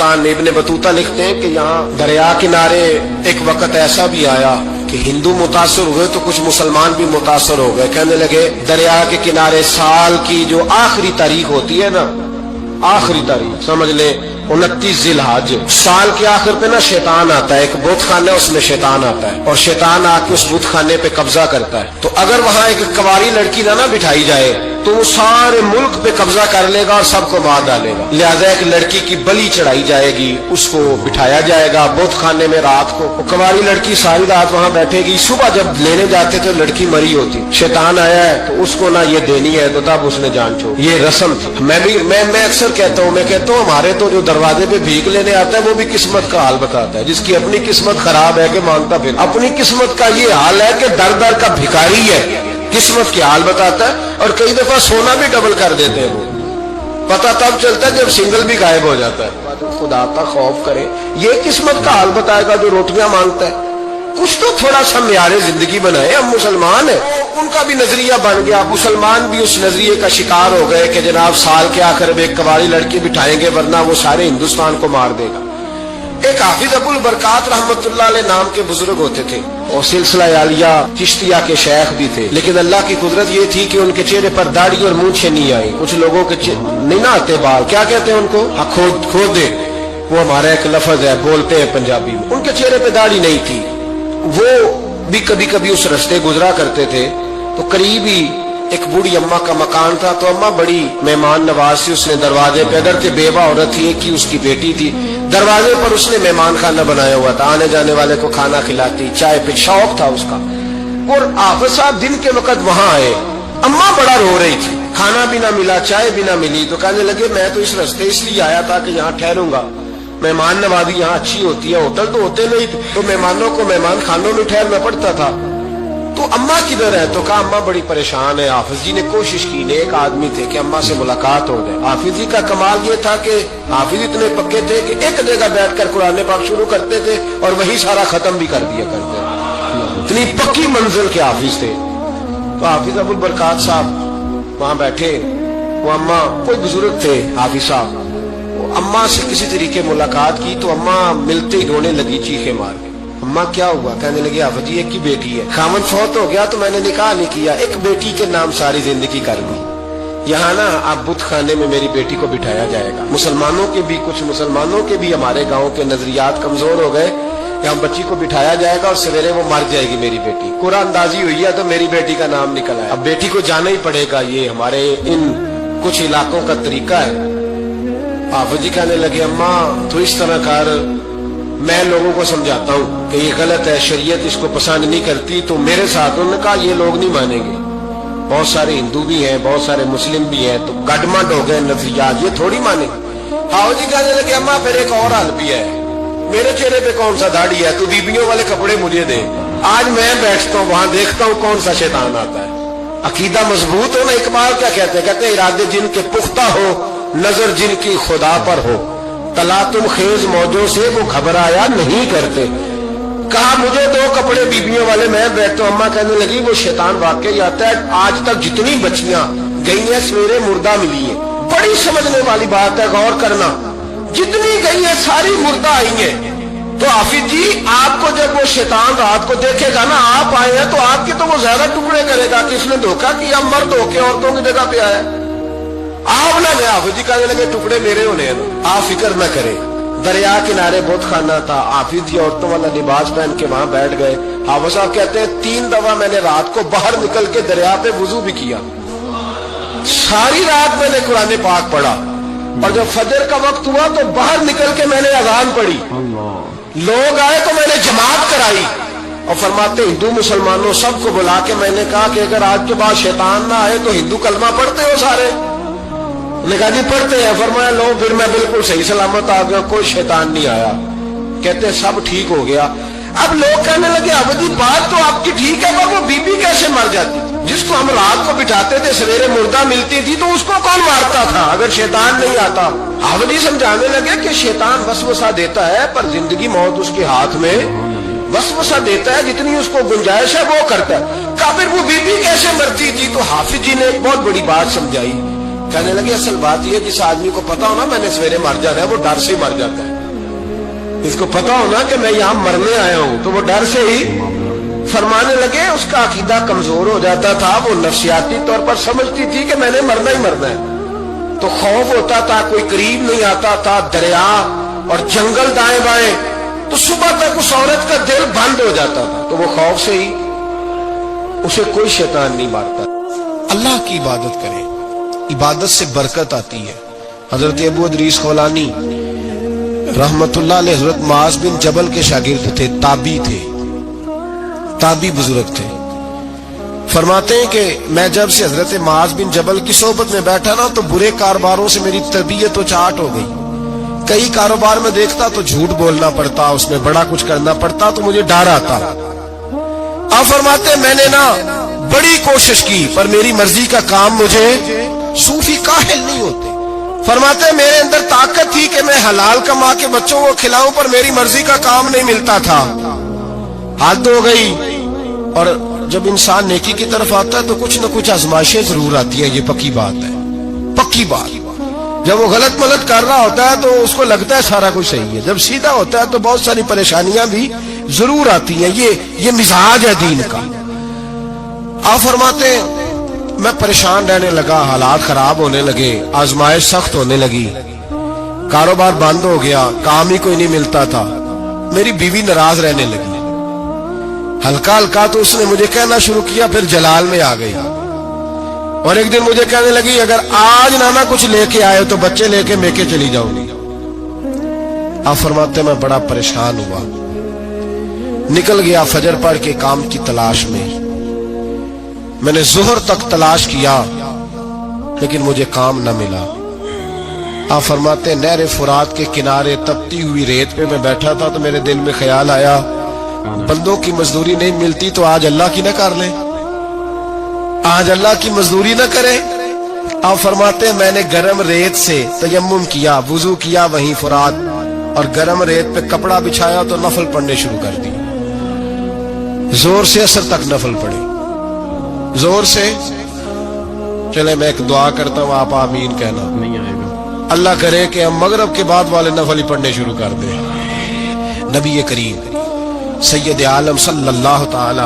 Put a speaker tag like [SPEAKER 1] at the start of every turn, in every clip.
[SPEAKER 1] ہندوستان میں ابن بطوطہ لکھتے ہیں کہ یہاں دریا کنارے ایک وقت ایسا بھی آیا کہ ہندو متاثر ہوئے تو کچھ مسلمان بھی متاثر ہو گئے. کہنے لگے دریا کے کنارے سال کی جو آخری تاریخ ہوتی ہے نا، آخری تاریخ سمجھ لیں 29 ذی الحج، سال کے آخر پہ نا شیطان آتا ہے، ایک بت خانہ ہے، اس میں شیطان آتا ہے اور شیطان آ کے اس بت خانے پہ قبضہ کرتا ہے. تو اگر وہاں ایک کنواری لڑکی نہ بٹھائی جائے تو وہ سارے ملک پہ قبضہ کر لے گا اور سب کو مار ڈالے گا. لہذا ایک لڑکی کی بلی چڑھائی جائے گی، اس کو بٹھایا جائے گا بت خانے میں رات کو. وہ کنواری لڑکی ساری رات وہاں بیٹھے گی، صبح جب لینے جاتے تو لڑکی مری ہوتی. شیطان آیا ہے تو اس کو نہ یہ دینی ہے تو تب اس نے جان چھوڑ. یہ رسم تھی. میں اکثر کہتا ہوں ہمارے تو جو دروازے پہ بھیک لینے آتا ہے وہ بھی قسمت کا حال بتاتا ہے. جس کی اپنی قسمت خراب ہے کہ مانگتا پھر اپنی قسمت کا یہ حال ہے کہ در در کا بھکاری ہے، قسمت کی حال بتاتا ہے. اور کئی دفعہ سونا بھی ڈبل کر دیتے ہیں، وہ پتہ تب چلتا ہے جب سنگل بھی غائب ہو جاتا ہے. خدا کا خوف کرے، یہ قسمت کا حال بتائے گا جو روٹیاں مانگتا ہے. کچھ تو تھوڑا سا معیار زندگی بنائے. ہم مسلمان ہیں، ان کا بھی نظریہ بن گیا، مسلمان بھی اس نظریے کا شکار ہو گئے کہ جناب سال کے آخر میں ایک کنواری لڑکی بٹھائیں گے ورنہ وہ سارے ہندوستان کو مار دے گا. ایک حافظ ابو البرکات رحمت اللہ علیہ نام کے بزرگ ہوتے تھے اور سلسلہ عالیہ چشتیہ کے شیخ بھی تھے، لیکن اللہ کی قدرت یہ تھی کہ ان کے چہرے پر داڑھی اور مونچھیں نہیں آئی. کچھ لوگوں کے نہیں نہ آتے بال، کیا کہتے ہیں ان کو؟ کھودے. وہ ہمارا ایک لفظ ہے، بولتے ہیں پنجابی میں. ان کے چہرے پہ داڑھی نہیں تھی. وہ بھی کبھی کبھی اس رستے گزرا کرتے تھے تو قریب ہی ایک بوڑھی اماں کا مکان تھا. تو اماں بڑی مہمان نواز تھی. اس نے دروازے پہ، اگر کہ بیوہ عورت تھی، ایک ہی اس کی بیٹی تھی، دروازے پر اس نے مہمان خانہ بنایا ہوا تھا. آنے جانے والے کو کھانا کھلاتی، چائے پہ شوق تھا اس کا. اور حافظ صاحب دن کے وقت وہاں آئے. اماں بڑا رو رہی تھی، کھانا بھی نہ ملا، چائے بھی نہ ملی. تو کہنے لگے میں تو اس رستے اس لیے آیا تھا کہ یہاں ٹھہروں گا، مہمان نوازی یہاں اچھی ہوتی ہے، ہوٹل تو ہوتے نہیں تو مہمانوں کو مہمان خانوں میں ٹھہرنا پڑتا تھا. تو اماں کدھر ہے؟ تو کہا اماں بڑی پریشان ہے. حافظ جی نے کوشش کی، ایک آدمی تھے کہ اماں سے ملاقات ہو جائے. حافظ جی کا کمال یہ تھا کہ حافظ اتنے پکے تھے کہ ایک جگہ بیٹھ کر قرآن پاک شروع کرتے تھے اور وہی سارا ختم بھی کر دیا کرتے تھے. اتنی پکی منزل کے حافظ تھے. تو حافظ ابو البرکات صاحب وہاں بیٹھے. وہ اماں کوئی بزرگ تھے حافظ صاحب، اماں سے کسی طریقے ملاقات کی تو اماں ملتے ہی رونے لگی چیخیں مار کے. اماں کیا ہوا؟ کہنے لگی حافظ جی ایک ہی بیٹی ہے، خاوند فوت ہو گیا تو میں نے نکاح نہیں کیا، ایک بیٹی کے نام ساری زندگی کر دی. یہاں نا اب بت خانے میں میری بیٹی کو بٹھایا جائے گا. کچھ مسلمانوں کے بھی ہمارے گاؤں کے نظریات کمزور ہو گئے. یہاں بچی کو بٹھایا جائے گا اور سویرے وہ مر جائے گی میری بیٹی. قرآن اندازی ہوئی ہے تو میری بیٹی کا نام نکل آیا. اب بیٹی کو جانا ہی پڑے گا. یہ ہمارے ان کچھ علاقوں کا طریقہ ہے. حافظ جی کہنے لگے اماں تو اس طرح کر، میں لوگوں کو سمجھاتا ہوں کہ یہ غلط ہے، شریعت اس کو پسند نہیں کرتی. تو میرے ساتھ انہوں نے کہا یہ لوگ نہیں مانیں گے، بہت سارے ہندو بھی ہیں، بہت سارے مسلم بھی ہیں، تو گڈمٹ ہو گئے نظریات، یہ تھوڑی مانیں گے. حافظ جی کہنے لگے اماں پھر ایک اور حل بھی ہے، میرے چہرے پہ کون سا داڑھی ہے، تو بیبیوں والے کپڑے مجھے دے، آج میں بیٹھتا ہوں وہاں دیکھتا ہوں کون سا شیطان آتا ہے. عقیدہ مضبوط ہو نا. اقبال کیا کہتے ہیں ارادے جن کے پختہ ہو، نظر جن کی خدا پر ہو، تلاطم خیز موجوں سے وہ گھبرایا نہیں کرتے. کہا مجھے دو کپڑے بیبیوں والے، میں بیٹھتا ہوں. اماں کہنے لگی وہ شیطان واقعی آتا ہے. آج تک جتنی بچیاں گئی ہیں سویرے مردہ ملی ہیں. بڑی سمجھنے والی بات ہے، غور کرنا. جتنی گئی ہیں ساری مردہ آئی ہیں. تو حافظ جی آپ کو جب وہ شیطان رات کو دیکھے گا نا، آپ آئے ہیں تو آپ کے تو وہ زیادہ ٹکڑے کرے گا کہ اس نے دھوکہ کیا، مرد ہو کے عورتوں کی جگہ پہ آیا. آپ نہ گئے. حافظ جی کہنے لگے ٹکڑے میرے ہونے ہیں، آپ فکر نہ کریں. دریا کنارے بت خانہ تھا. حافظ جی عورتوں والا لباس پہن کے وہاں بیٹھ گئے. حافظ صاحب کہتے ہیں 3 دفعہ میں نے رات کو باہر نکل کے دریا پہ وضو بھی کیا. ساری رات میں نے قرآن پاک پڑھا اور جب فجر کا وقت ہوا تو باہر نکل کے میں نے اذان پڑھی. لوگ آئے تو میں نے جماعت کرائی. اور فرماتے ہندو مسلمانوں سب کو بلا کے میں نے کہا کہ اگر آج کے بعد شیطان نہ آئے تو ہندو کلمہ پڑھتے ہو سارے؟ نے کہا جی پڑھتے ہیں. فرمایا لو پھر میں بالکل صحیح سلامت آ گیا، کوئی شیطان نہیں آیا. کہتے ہیں سب ٹھیک ہو گیا. اب لوگ کہنے لگے اب جی بات تو آپ کی ٹھیک ہے پر وہ بی بی کیسے مر جاتی؟ جس کو ہم رات کو بٹھاتے تھے سویرے مردہ ملتی تھی تو اس کو کون مارتا تھا اگر شیطان نہیں آتا؟ حافظ جی سمجھانے لگے کہ شیطان وسوسہ دیتا ہے پر زندگی موت اس کے ہاتھ میں. وسوسہ دیتا ہے، جتنی اس کو گنجائش ہے وہ کرتا ہے. کافر وہ بی بی کیسے مرتی تھی؟ تو حافظ جی نے ایک بہت بڑی بات سمجھائی کہنے لگے اصل بات یہ جس آدمی کو پتا ہو نا میں نے سویرے مر جانا ہے وہ ڈر سے ہی مر جاتا ہے. اس کو پتا ہو نا کہ میں یہاں مرنے آیا ہوں تو وہ ڈر سے ہی. فرمانے لگے اس کا عقیدہ کمزور ہو جاتا تھا, وہ نفسیاتی طور پر سمجھتی تھی کہ میں نے مرنا ہی مرنا ہے, تو خوف ہوتا تھا, کوئی قریب نہیں آتا تھا, دریا اور جنگل دائیں بائیں, تو صبح تک اس عورت کا دل بند ہو جاتا تھا, تو وہ خوف سے ہی اسے کوئی شیطان نہیں مارتا. اللہ کی عبادت کریں, عبادت سے برکت آتی ہے. حضرت ابو ادریس خولانی رحمت اللہ علیہ حضرت معاذ بن جبل کے شاگرد تھے, تابعی تھے, تابعی بزرگ تھے. فرماتے ہیں کہ میں جب سے حضرت معاذ بن جبل کی صحبت میں بیٹھا نا تو برے کاروباروں سے میری طبیعت و چاٹ ہو گئی. کئی کاروبار میں دیکھتا تو جھوٹ بولنا پڑتا, اس میں بڑا کچھ کرنا پڑتا, تو مجھے ڈر آتا. آپ فرماتے ہیں میں نے نا بڑی کوشش کی پر میری مرضی کا کام مجھے, صوفی کاہل نہیں ہوتے, فرماتے ہیں میرے اندر طاقت تھی کہ میں حلال کما کے بچوں کو کھلاؤں پر میری مرضی کا کام نہیں ملتا تھا. حد ہو گئی. اور جب انسان نیکی کی طرف آتا ہے تو کچھ نہ کچھ آزمائشیں ضرور آتی ہیں, یہ پکی بات ہے, پکی بات. جب وہ غلط ملت کر رہا ہوتا ہے تو اس کو لگتا ہے سارا کچھ صحیح ہے, جب سیدھا ہوتا ہے تو بہت ساری پریشانیاں بھی ضرور آتی ہیں. یہ مزاج ہے دین کا. آپ فرماتے ہیں میں پریشان رہنے لگا, حالات خراب ہونے لگے, آزمائش سخت ہونے لگی, کاروبار بند ہو گیا, کام ہی کوئی نہیں ملتا تھا, میری بیوی ناراض رہنے لگی. ہلکا ہلکا تو اس نے مجھے کہنا شروع کیا, پھر جلال میں آ گئی, اور ایک دن مجھے کہنے لگی اگر آج نانا کچھ لے کے آئے تو بچے لے کے میکے چلی جاؤں گی. آپ فرماتے ہیں میں بڑا پریشان ہوا, نکل گیا فجر پڑھ کے کام کی تلاش میں. میں نے ظہر تک تلاش کیا لیکن مجھے کام نہ ملا. آپ فرماتے ہیں نہر فرات کے کنارے تپتی ہوئی ریت پہ میں بیٹھا تھا تو میرے دل میں خیال آیا بندوں کی مزدوری نہیں ملتی تو آج اللہ کی نہ کر لیں, آج اللہ کی مزدوری نہ کریں. آپ فرماتے ہیں میں نے گرم ریت سے تیمم کیا, وضو کیا وہیں فرات, اور گرم ریت پہ کپڑا بچھایا تو نفل پڑھنے شروع کر دی. زور سے اثر تک نفل پڑھے, زور سے. چلے میں ایک دعا کرتا ہوں, آپ آمین کہنا. نہیں آئے گا. اللہ کرے کہ ہم مغرب کے بعد والے نفل ہی پڑھنے شروع کر دیں. نبی کریم سید عالم صلی اللہ تعالی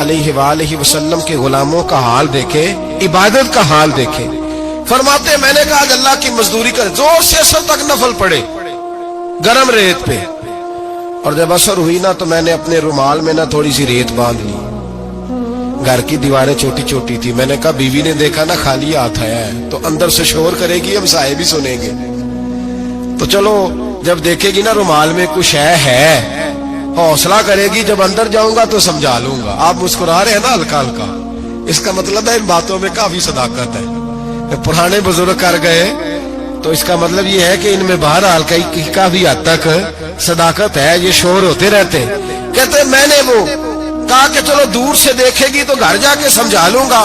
[SPEAKER 1] علیہ وآلہ وسلم کے غلاموں کا حال دیکھے, عبادت کا حال دیکھے. فرماتے ہیں میں نے کہا آج اللہ کی مزدوری کرے, زور سے اثر تک نفل پڑھے گرم ریت پہ. اور جب اثر ہوئی نا تو میں نے اپنے رومال میں نا تھوڑی سی ریت باندھ لی. گھر کی دیواریں چھوٹی چھوٹی تھی. میں نے کہا بیوی نے دیکھا نا خالی ہاتھ آیا ہے تو اندر سے شور کرے گی, ہم سائے بھی سنیں گے, تو چلو جب دیکھے گی نا رومال میں کچھ ہے حوصلہ کرے گی, جب اندر جاؤں گا تو سمجھا لوں گا. آپ مسکرا رہے ہیں نا ہلکا ہلکا, اس کا مطلب ہے ان باتوں میں کافی صداقت ہے. پرانے بزرگ کر گئے تو اس کا مطلب یہ ہے کہ ان میں بہرحال کافی حد تک صداقت ہے. یہ شور ہوتے رہتے. کہتے میں نے وہ کہا کہ چلو دور سے دیکھے گی تو گھر جا کے سمجھا لوں گا.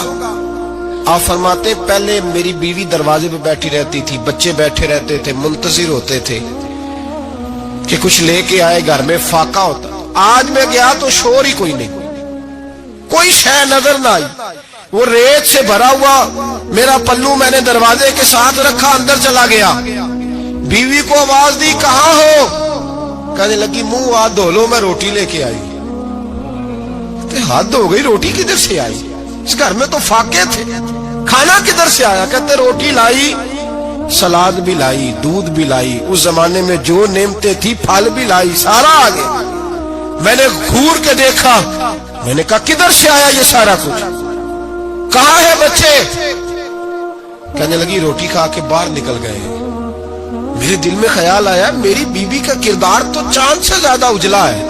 [SPEAKER 1] آپ فرماتے پہلے میری بیوی دروازے پہ بیٹھی رہتی تھی, بچے بیٹھے رہتے تھے, منتظر ہوتے تھے کہ کچھ لے کے آئے, گھر میں فاقہ ہوتا. آج میں گیا تو شور ہی کوئی نہیں, کوئی شے نظر نہ آئی. وہ ریت سے بھرا ہوا میرا پلو میں نے دروازے کے ساتھ رکھا, اندر چلا گیا. بیوی کو آواز دی کہاں ہو, کہنے لگی منہ ہاتھ دھو لو میں روٹی لے کے آئی. ہاتھ دھو گئی, روٹی کدھر سے آئی, اس گھر میں تو فاقے تھے, کھانا کدھر سے آیا. کہتے روٹی لائی, سلاد بھی لائی, دودھ بھی لائی, اس زمانے میں جو نعمتیں تھی پھل بھی لائی, سارا آ گیا. میں نے گھور کے دیکھا, میں نے کہا کدھر سے آیا یہ سارا کچھ, کہاں ہے بچے. کہنے لگی روٹی کھا کے باہر نکل گئے. میرے دل میں خیال آیا میری بیوی کا کردار تو چاند سے زیادہ اجلا ہے,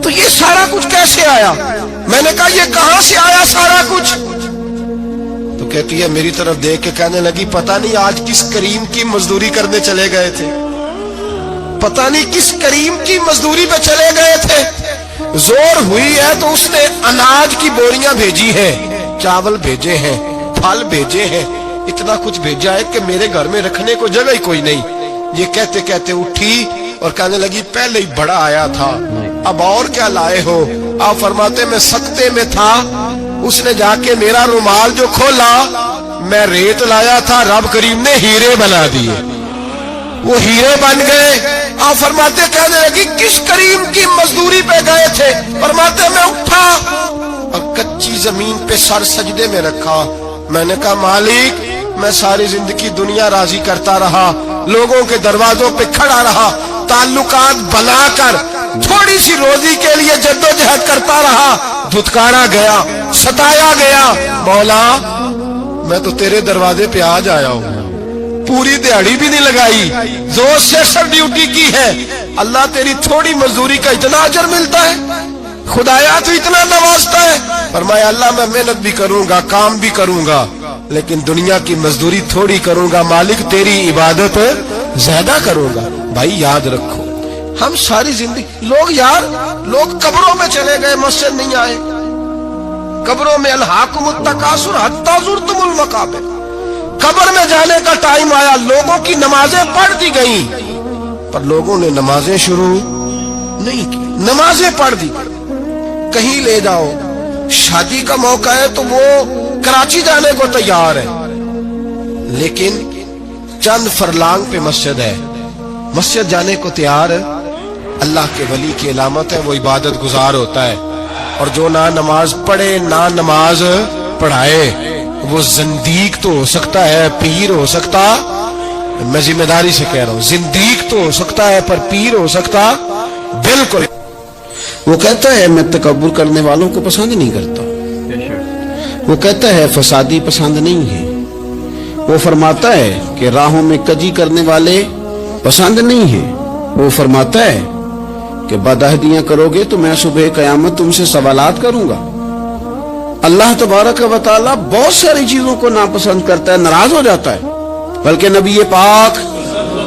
[SPEAKER 1] تو یہ سارا کچھ کیسے آیا. میں نے کہا یہ کہاں سے آیا سارا کچھ. تو کہتی ہے میری طرف دیکھ کے کہنے لگی پتہ نہیں آج کس کریم کی مزدوری کرنے چلے گئے تھے, پتہ نہیں کس کریم کی مزدوری پہ چلے گئے تھے. زور ہوئی ہے تو اس نے اناج کی بوریاں بھیجی ہیں, چاول بھیجے ہیں, پھل بھیجے ہیں, اتنا کچھ بھیجا ہے کہ میرے گھر میں رکھنے کو جگہ ہی کوئی نہیں. یہ کہتے کہتے اٹھی اور کہنے لگی پہلے ہی بڑا آیا تھا, اب اور کیا لائے ہو. آپ فرماتے میں سکتے میں تھا, اس نے جا کے میرا رومال جو کھولا میں ریت لایا تھا، رب کریم نے ہیرے بنا دیے، وہ ہیرے بن گئے۔ آپ فرماتے کہنے لگی کس کریم کی مزدوری پہ گئے تھے؟ فرماتے میں اٹھا اور کچی زمین پہ سر سجدے میں رکھا، میں نے کہا مالک میں ساری زندگی دنیا راضی کرتا رہا، لوگوں کے دروازوں پہ کھڑا رہا، تعلقات بنا کر تھوڑی سی روزی کے لیے جدوجہد کرتا رہا، دھتکارا گیا، ستایا گیا، مولا میں تو تیرے دروازے پہ آج آیا ہوں، پوری دیہڑی بھی نہیں لگائی، زور سے سر ڈیوٹی کی ہے، اللہ تیری تھوڑی مزدوری کا اتنا اجر ملتا ہے، خدایا تو اتنا نوازتا ہے۔ فرمایا اللہ میں محنت بھی کروں گا، کام بھی کروں گا، لیکن دنیا کی مزدوری تھوڑی کروں گا، مالک تیری عبادت زیادہ کروں گا۔ بھائی یاد رکھو ہم ساری زندگی لوگ قبروں میں چلے گئے، مسجد نہیں آئے، قبروں میں الہاکم التکاثر حتی زرتم المقابر، قبر میں جانے کا ٹائم آیا، لوگوں کی نمازیں پڑھ دی گئیں پر لوگوں نے نمازیں شروع نہیں کی، نمازیں پڑھ دی، کہیں لے جاؤ، شادی کا موقع ہے تو وہ کراچی جانے کو تیار ہے، لیکن چند فرلانگ پہ مسجد ہے، مسجد جانے کو تیار ہے۔ اللہ کے ولی کی علامت ہے وہ عبادت گزار ہوتا ہے، اور جو نہ نماز پڑھے نہ نماز پڑھائے وہ زندیق تو ہو سکتا ہے، پیر ہو سکتا، میں ذمہ داری سے کہہ رہا ہوں زندیق تو ہو سکتا ہے پر پیر ہو سکتا بالکل۔ وہ کہتا ہے میں تکبر کرنے والوں کو پسند نہیں کرتا، وہ کہتا ہے فسادی پسند نہیں ہے، وہ فرماتا ہے کہ راہوں میں کجی کرنے والے پسند نہیں ہیں، وہ فرماتا ہے کہ بدعہدیاں کرو گے تو میں صبح قیامت تم سے سوالات کروں گا۔ اللہ تبارک و تعالیٰ بہت ساری چیزوں کو ناپسند کرتا ہے، ناراض ہو جاتا ہے، بلکہ نبی پاک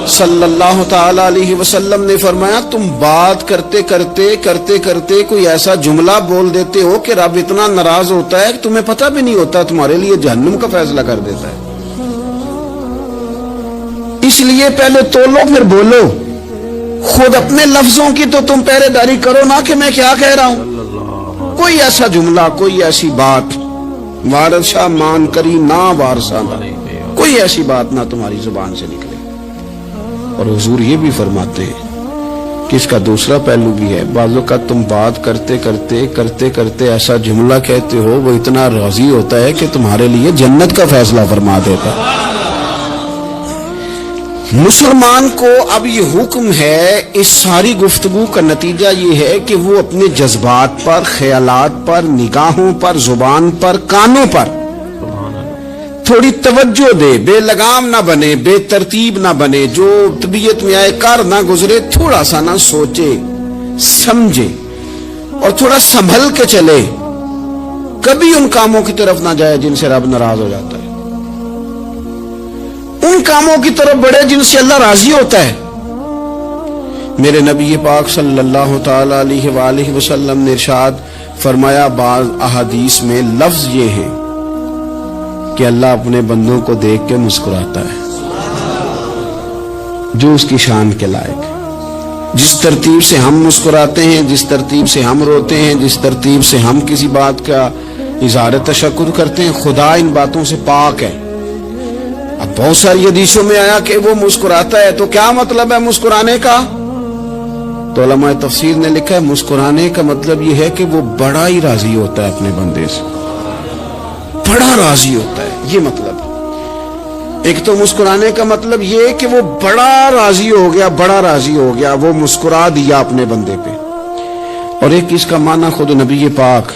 [SPEAKER 1] صلی اللہ تعالی علیہ وسلم نے فرمایا تم بات کرتے کرتے کوئی ایسا جملہ بول دیتے ہو کہ رب اتنا ناراض ہوتا ہے کہ تمہیں پتہ بھی نہیں ہوتا، تمہارے لیے جہنم کا فیصلہ کر دیتا ہے۔ اس لیے پہلے تولو پھر بولو، خود اپنے لفظوں کی تو تم پہرے داری کرو نا کہ میں کیا کہہ رہا ہوں۔ کوئی ایسا جملہ، کوئی ایسی بات وارث شاہ مان کری نہ وارثاں دا، کوئی ایسی بات نہ تمہاری زبان سے نکلے۔ اور حضور یہ بھی فرماتے ہیں کہ اس کا دوسرا پہلو بھی ہے، بعض اوقات تم بات کرتے ایسا جملہ کہتے ہو وہ اتنا راضی ہوتا ہے کہ تمہارے لیے جنت کا فیصلہ فرما دیتا ہے۔ مسلمان کو اب یہ حکم ہے، اس ساری گفتگو کا نتیجہ یہ ہے کہ وہ اپنے جذبات پر، خیالات پر، نگاہوں پر، زبان پر، کانوں پر تھوڑی توجہ دے، بے لگام نہ بنے، بے ترتیب نہ بنے، جو طبیعت میں آئے کار نہ گزرے، تھوڑا سا نہ سوچے سمجھے اور تھوڑا سنبھل کے چلے، کبھی ان کاموں کی طرف نہ جائے جن سے رب ناراض ہو جاتا ہے، ان کاموں کی طرف بڑھے جن سے اللہ راضی ہوتا ہے۔ میرے نبی پاک صلی اللہ تعالی علیہ وآلہ وسلم نے ارشاد فرمایا، بعض احادیث میں لفظ یہ ہے کہ اللہ اپنے بندوں کو دیکھ کے مسکراتا ہے جو اس کی شان کے لائق ہے۔ جس ترتیب سے ہم مسکراتے ہیں، جس ترتیب سے ہم روتے ہیں، جس ترتیب سے ہم کسی بات کا اظہار تشکر کرتے ہیں، خدا ان باتوں سے پاک ہے۔ اب بہت ساری حدیثوں میں آیا کہ وہ مسکراتا ہے، تو کیا مطلب ہے مسکرانے کا؟ تو علماء تفسیر نے لکھا ہے مسکرانے کا مطلب یہ ہے کہ وہ بڑا ہی راضی ہوتا ہے اپنے بندے سے، بڑا راضی ہوتا ہے، یہ مطلب۔ ایک تو مسکرانے کا مطلب یہ کہ وہ بڑا راضی ہو گیا، وہ مسکرا دیا اپنے بندے پہ۔ اور ایک اس کا معنی خود نبی پاک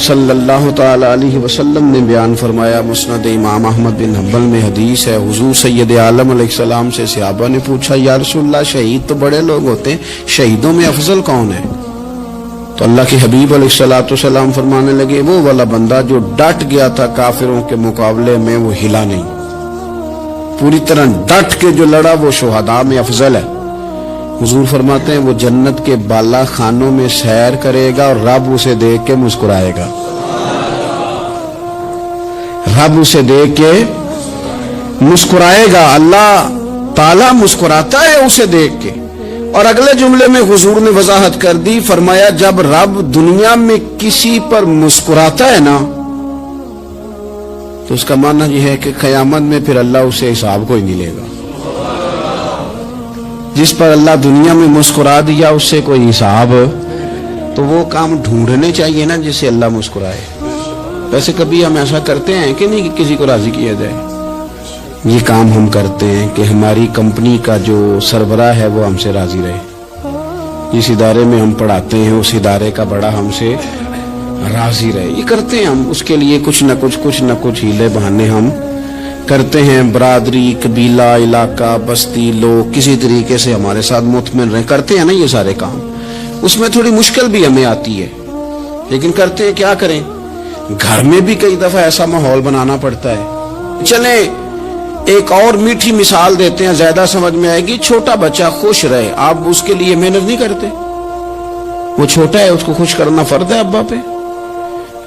[SPEAKER 1] صلی اللہ تعالی علیہ وسلم نے بیان فرمایا، مسند امام احمد بن حنبل میں حدیث ہے، حضور سید عالم علیہ السلام سے صحابہ نے پوچھا یا رسول اللہ شہید تو بڑے لوگ ہوتے ہیں، شہیدوں میں افضل کون ہے؟ تو اللہ کے حبیب علیہ السلام فرمانے لگے وہ والا بندہ جو ڈٹ گیا تھا کافروں کے مقابلے میں، وہ ہلا نہیں، پوری طرح ڈٹ کے جو لڑا وہ شہداء میں افضل ہے۔ حضور فرماتے ہیں وہ جنت کے بالا خانوں میں سیر کرے گا اور رب اسے دیکھ کے مسکرائے گا، رب اسے دیکھ کے مسکرائے گا، اللہ تعالیٰ مسکراتا ہے اسے دیکھ کے۔ اور اگلے جملے میں حضور نے وضاحت کر دی، فرمایا جب رب دنیا میں کسی پر مسکراتا ہے نا
[SPEAKER 2] تو اس کا معنی یہ ہے کہ قیامت میں پھر اللہ اسے حساب کوئی نہیں لے گا. جس پر اللہ دنیا میں مسکرا دیا اس سے کوئی حساب، تو وہ کام ڈھونڈنے چاہیے نا جس سے اللہ مسکرائے. ویسے کبھی ہم ایسا کرتے ہیں کہ نہیں کہ کسی کو راضی کیا جائے؟ یہ کام ہم کرتے ہیں کہ ہماری کمپنی کا جو سربراہ ہے وہ ہم سے راضی رہے، جس ادارے میں ہم پڑھاتے ہیں اس ادارے کا بڑا ہم سے راضی رہے. یہ کرتے ہیں ہم، اس کے لیے کچھ نہ کچھ ہیلے بہانے ہم کرتے ہیں. برادری، قبیلہ، علاقہ، بستی، لوگ کسی طریقے سے ہمارے ساتھ مطمئن رہیں، کرتے ہیں نا یہ سارے کام. اس میں تھوڑی مشکل بھی ہمیں آتی ہے لیکن کرتے ہیں. کیا کریں، گھر میں بھی کئی دفعہ ایسا ماحول بنانا پڑتا ہے. چلیں ایک اور میٹھی مثال دیتے ہیں، زیادہ سمجھ میں آئے گی. چھوٹا بچہ خوش رہے، آپ اس کے لیے محنت نہیں کرتے. وہ چھوٹا ہے، اس کو خوش کرنا فرض ہے ابا پہ،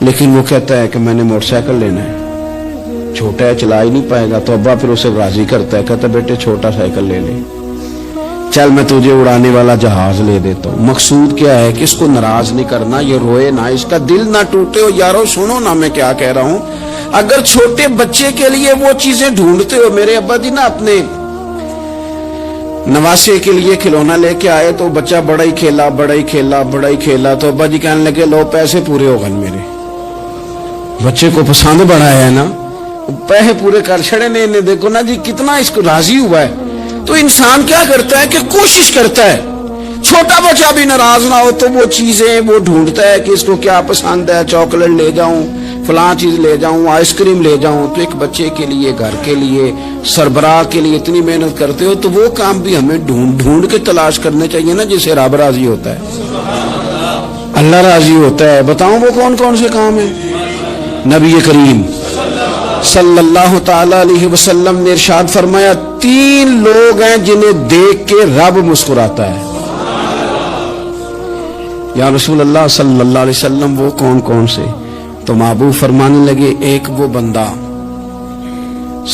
[SPEAKER 2] لیکن وہ کہتا ہے کہ میں نے موٹر سائیکل لینا ہے. چھوٹا ہے، چلا ہی نہیں پائے گا، تو ابا پھر اسے راضی کرتا ہے، کہتا ہے بیٹے چھوٹا سائیکل لے لے، چل میں تجھے اڑانے والا جہاز لے دیتا ہوں. مقصود کیا ہے کہ اس کو ناراض نہیں کرنا، یہ روئے نہ، اس کا دل نہ ٹوٹے. ہو یارو سنو نا میں کیا کہہ رہا ہوں. اگر چھوٹے بچے کے لیے وہ چیزیں ڈھونڈتے ہو، میرے ابا جی نا اپنے نواسے کے لیے کھلونا لے کے آئے تو بچہ بڑا ہی کھیلا تو ابا جی کہنے لگے لو پیسے پورے ہو گئے. میرے بچے کو پسند بڑا ہے نا، پیسے پورے کر چھڑے نے. دیکھو نا جی کتنا اس کو راضی ہوا ہے. تو انسان کیا کرتا ہے کہ کوشش کرتا ہے چھوٹا بچہ بھی ناراض نہ ہو، تو وہ چیزیں وہ ڈھونڈتا ہے کہ اس کو کیا پسند ہے، چاکلیٹ لے جاؤں، فلاں چیز لے جاؤں، آئس کریم لے جاؤں. تو ایک بچے کے لیے، گھر کے لیے، سربراہ کے لیے اتنی محنت کرتے ہو، تو وہ کام بھی ہمیں ڈھونڈ کے تلاش کرنے چاہیے نا جسے رب راضی ہوتا ہے، اللہ راضی ہوتا ہے. بتاؤں وہ کون سے کام ہیں؟ نبی کریم صلی اللہ تعالی علیہ وسلم نے ارشاد فرمایا 3 لوگ ہیں جنہیں دیکھ کے رب مسکراتا ہے. یا رسول اللہ صلی اللہ علیہ وسلم وہ کون سے؟ تو محبوب فرمانے لگے ایک وہ بندہ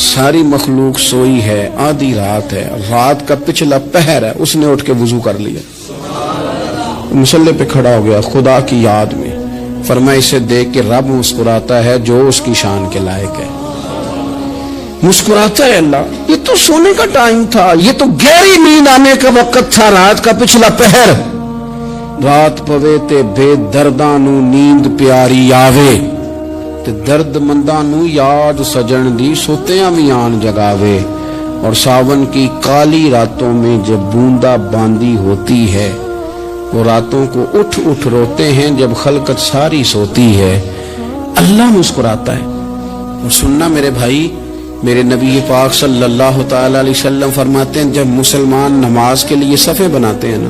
[SPEAKER 2] ساری مخلوق سوئی ہے، آدھی رات ہے، رات کا پچھلا پہر ہے، اس نے اٹھ کے وضو کر لیا، مصلی پہ کھڑا ہو گیا خدا کی یاد میں. فرمایا اسے دیکھ کے رب مسکراتا ہے جو اس کی شان کے لائق ہے. مسکراتا ہے اللہ. یہ تو سونے کا ٹائم تھا، یہ تو گہری نیند آنے کا وقت تھا، رات کا پچھلا پہر. رات پوے تے بے درداں نو نیند پیاری آوے، تے درد منداں نو یاد سجن دی سوتیاں بھی آن جگاوے. اور ساون کی کالی راتوں میں جب بوندا باندی ہوتی ہے، وہ راتوں کو اٹھ روتے ہیں جب خلقت ساری سوتی ہے. اللہ مسکراتا ہے. اور سننا میرے بھائی، میرے نبی پاک صلی اللہ تعالی علیہ وسلم فرماتے ہیں جب مسلمان نماز کے لیے صفیں بناتے ہیں نا،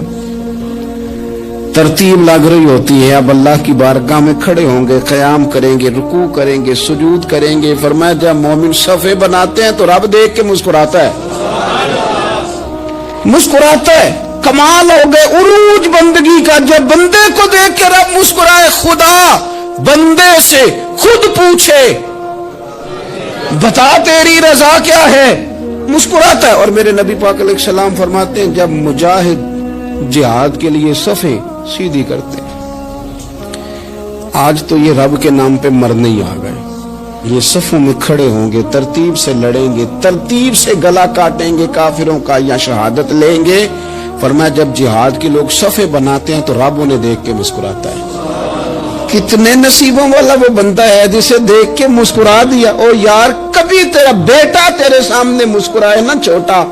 [SPEAKER 2] ترتیب لگ رہی ہوتی ہے، اب اللہ کی بارگاہ میں کھڑے ہوں گے، قیام کریں گے، رکوع کریں گے، سجود کریں گے. فرمایا جب مومن صفیں بناتے ہیں تو رب دیکھ کے مسکراتا ہے. کمال ہو گئے عروج بندگی کا. جب بندے کو دیکھ کے رب مسکرائے، خدا بندے سے خود پوچھے بتا تیری رضا کیا ہے، مسکراتا ہے. اور میرے نبی پاک علیہ السلام فرماتے ہیں جب مجاہد جہاد کے لیے صفیں سیدھی کرتے ہیں، آج تو یہ رب کے نام پہ مرنے ہی آ گئے، یہ صفوں میں کھڑے ہوں گے، ترتیب سے لڑیں گے، ترتیب سے گلا کاٹیں گے کافروں کا یا شہادت لیں گے. فرمایا جب جہاد کے لوگ صفیں بناتے ہیں تو رب انہیں دیکھ کے مسکراتا ہے. کتنے نصیبوں والا وہ بندہ ہے جسے دیکھ کے مسکرا دیا. او یار کبھی تیرا بیٹا تیرے سامنے مسکرائے نا چھوٹا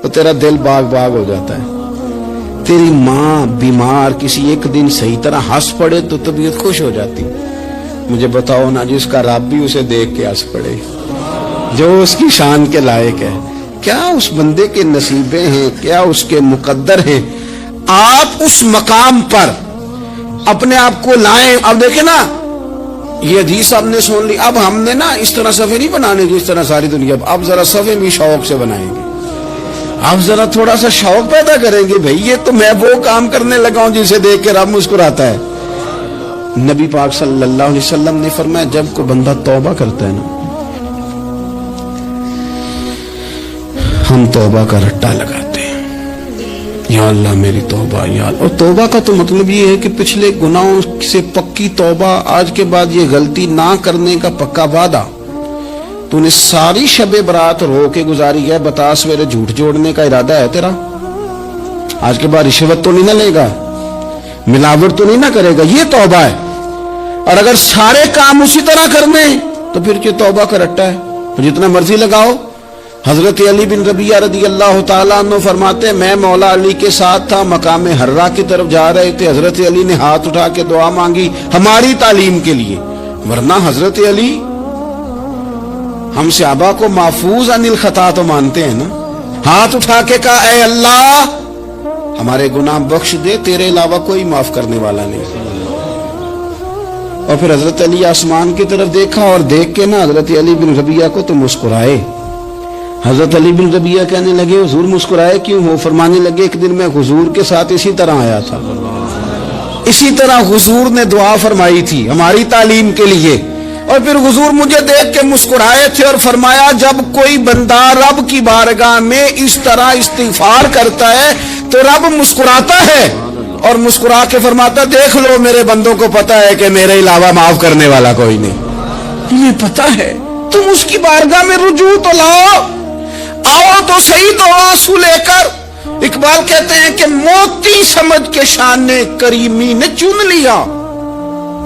[SPEAKER 2] تو تیرا دل باغ ہو جاتا ہے. تیری ماں بیمار کسی ایک دن صحیح طرح ہنس پڑے تو طبیعت خوش ہو جاتی. مجھے بتاؤ نا جس کا رب بھی اسے دیکھ کے ہنس پڑے جو اس کی شان کے لائق ہے. کیا اس بندے کے نصیبیں ہیں، کیا اس کے مقدر ہیں. آپ اس مقام پر اپنے آپ کو لائیں. اب دیکھیں نا یہ حدیث آپ نے سن لی، اب ہم نے نا اس طرح صفحے نہیں بنانے جس طرح ساری دنیا. اب ذرا صفحے بھی شوق سے بنائیں گے، اب ذرا تھوڑا سا شوق پیدا کریں گے. بھئی یہ تو میں وہ کام کرنے لگا ہوں جسے دیکھ کے رب مسکراتا ہے. نبی پاک صلی اللہ علیہ وسلم نے فرمایا جب کوئی بندہ توبہ کرتا ہے نا، ہم توبہ کا رٹا لگاتے ہیں، یا اللہ میری توبہ یا اللہ. اور توبہ کا تو مطلب یہ ہے کہ پچھلے گناہوں سے پکی توبہ، آج کے بعد یہ غلطی نہ کرنے کا پکا وعدہ. تو نے ساری شب برات رو کے گزاری ہے, بتا سویرے جھوٹ جوڑنے کا ارادہ ہے تیرا؟ آج کے بعد رشوت تو نہیں نہ لے گا, ملاوٹ تو نہیں نہ کرے گا, یہ توبہ ہے. اور اگر سارے کام اسی طرح کرنے تو پھر یہ توبہ کا رٹا ہے, جتنا مرضی لگاؤ. حضرت علی بن ربیعہ رضی اللہ تعالیٰ عنہ فرماتے ہیں میں مولا علی کے ساتھ تھا, مقام حرا کی طرف جا رہے تھے, حضرت علی نے ہاتھ اٹھا کے دعا مانگی ہماری تعلیم کے لیے, ورنہ حضرت علی ہم صحابہ کو محفوظ عن الخطا تو مانتے ہیں نا. ہاتھ اٹھا کے کہا اے اللہ ہمارے گناہ بخش دے, تیرے علاوہ کوئی معاف کرنے والا نہیں. اور پھر حضرت علی آسمان کی طرف دیکھا اور دیکھ کے نا حضرت علی بن ربیعہ کو تو مسکرائے. حضرت علی بن ربیعہ کہنے لگے حضور مسکرائے کیوں ہو؟ فرمانے لگے ایک دن میں حضور کے ساتھ اسی طرح آیا تھا, اسی طرح حضور نے دعا فرمائی تھی ہماری تعلیم کے لیے, اور پھر حضور مجھے دیکھ کے مسکرائے تھے اور فرمایا جب کوئی بندہ رب کی بارگاہ میں اس طرح استغفار کرتا ہے تو رب مسکراتا ہے, اور مسکرا کے فرماتا دیکھ لو میرے بندوں کو پتا ہے کہ میرے علاوہ معاف کرنے والا کوئی نہیں. تمہیں پتا ہے, تم اس کی بارگاہ میں رجوع تو لاؤ, آؤ تو صحیح تو آنسو لے کر. اقبال کہتے ہیں کہ موتی سمجھ کے شان کریمی نے چن لیا,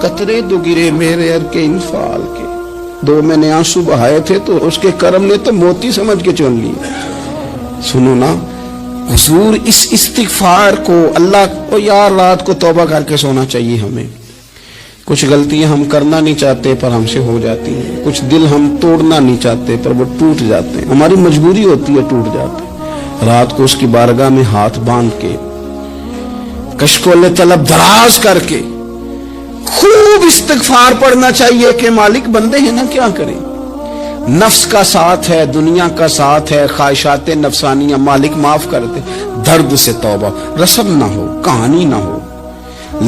[SPEAKER 2] قطرے دو گرے میرے ار کے انفال کے, دو میں نے آنسو بہائے تھے تو اس کے کرم نے تو موتی سمجھ کے چن لیا. سنو نا حضور اس استغفار کو, اللہ کو یار رات کو توبہ کر کے سونا چاہیے ہمیں. کچھ غلطیاں ہم کرنا نہیں چاہتے پر ہم سے ہو جاتی ہیں, کچھ دل ہم توڑنا نہیں چاہتے پر وہ ٹوٹ جاتے ہیں, ہماری مجبوری ہوتی ہے ٹوٹ جاتے ہیں. رات کو اس کی بارگاہ میں ہاتھ باندھ کے کشکول طلب دراز کر کے خوب استغفار پڑھنا چاہیے کہ مالک بندے ہیں نا کیا کریں, نفس کا ساتھ ہے, دنیا کا ساتھ ہے, خواہشات نفسانیہ, مالک معاف کر دے. درد سے توبہ, رسم نہ ہو, کہانی نہ ہو,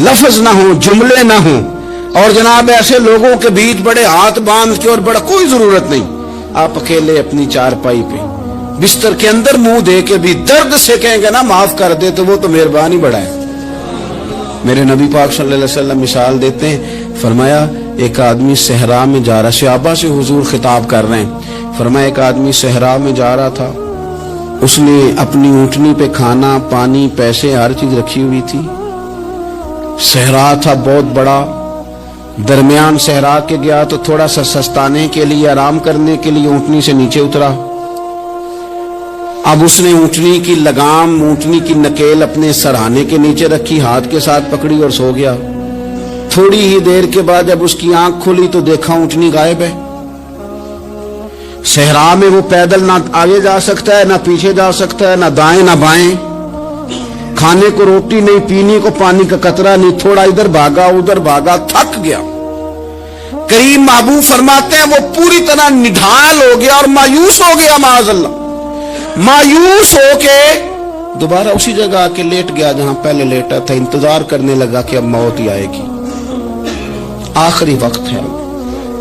[SPEAKER 2] لفظ نہ ہو, جملے نہ ہوں, اور جناب ایسے لوگوں کے بیچ بڑے ہاتھ باندھ کے اور بڑا کوئی ضرورت نہیں. آپ اکیلے اپنی چارپائی پہ بستر کے اندر منہ دے کے بھی درد سے کہیں گے نا معاف کر دے تو وہ تو مہربانی بڑا ہے. میرے نبی پاک صلی اللہ علیہ وسلم مثال دیتے ہیں, فرمایا ایک آدمی صحرا میں جا رہا, صحابہ سے حضور خطاب کر رہے ہیں, فرمایا ایک آدمی صحرا میں جا رہا تھا, اس نے اپنی اونٹنی پہ کھانا پانی پیسے ہر چیز رکھی ہوئی تھی. صحرا تھا بہت بڑا, درمیان صحرا کے گیا تو تھوڑا سا سستانے کے لیے, آرام کرنے کے لیے اونٹنی سے نیچے اترا. اب اس نے اونٹنی کی لگام, اونٹنی کی نکیل اپنے سرہانے کے نیچے رکھی, ہاتھ کے ساتھ پکڑی اور سو گیا. تھوڑی ہی دیر کے بعد جب اس کی آنکھ کھلی تو دیکھا اونٹنی غائب ہے. صحرا میں وہ پیدل نہ آگے جا سکتا ہے, نہ پیچھے جا سکتا ہے, نہ دائیں نہ بائیں, کھانے کو روٹی نہیں, پینے کو پانی کا قطرہ نہیں, تھوڑا ادھر بھاگا ادھر بھاگا, تھک گیا. کریم محبوب فرماتے ہیں وہ پوری طرح نڈھال ہو گیا اور مایوس ہو گیا, معاذ اللہ, مایوس ہو کے دوبارہ اسی جگہ آ کے لیٹ گیا جہاں پہلے لیٹا تھا. انتظار کرنے لگا کہ اب موت ہی آئے گی, آخری وقت ہے,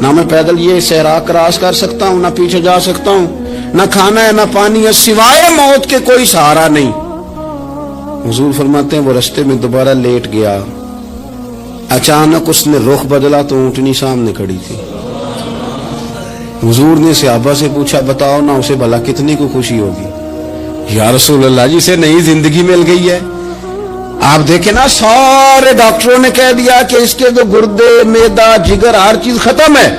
[SPEAKER 2] نہ میں پیدل یہ صحرا کراس کر سکتا ہوں, نہ پیچھے جا سکتا ہوں, نہ کھانا ہے نہ پانی ہے, سوائے موت کے کوئی سہارا نہیں. حضور فرماتے ہیں وہ رستے میں دوبارہ لیٹ گیا. اچانک اس نے رخ بدلا تو اونٹنی سامنے کھڑی تھی. حضور نے صحابہ سے پوچھا بتاؤ نا اسے بھلا کتنی کو خوشی ہوگی؟ یا رسول اللہ جی سے نئی زندگی مل گئی ہے. آپ دیکھیں نا سارے ڈاکٹروں نے کہہ دیا کہ اس کے جو گردے معدہ جگر ہر چیز ختم ہے,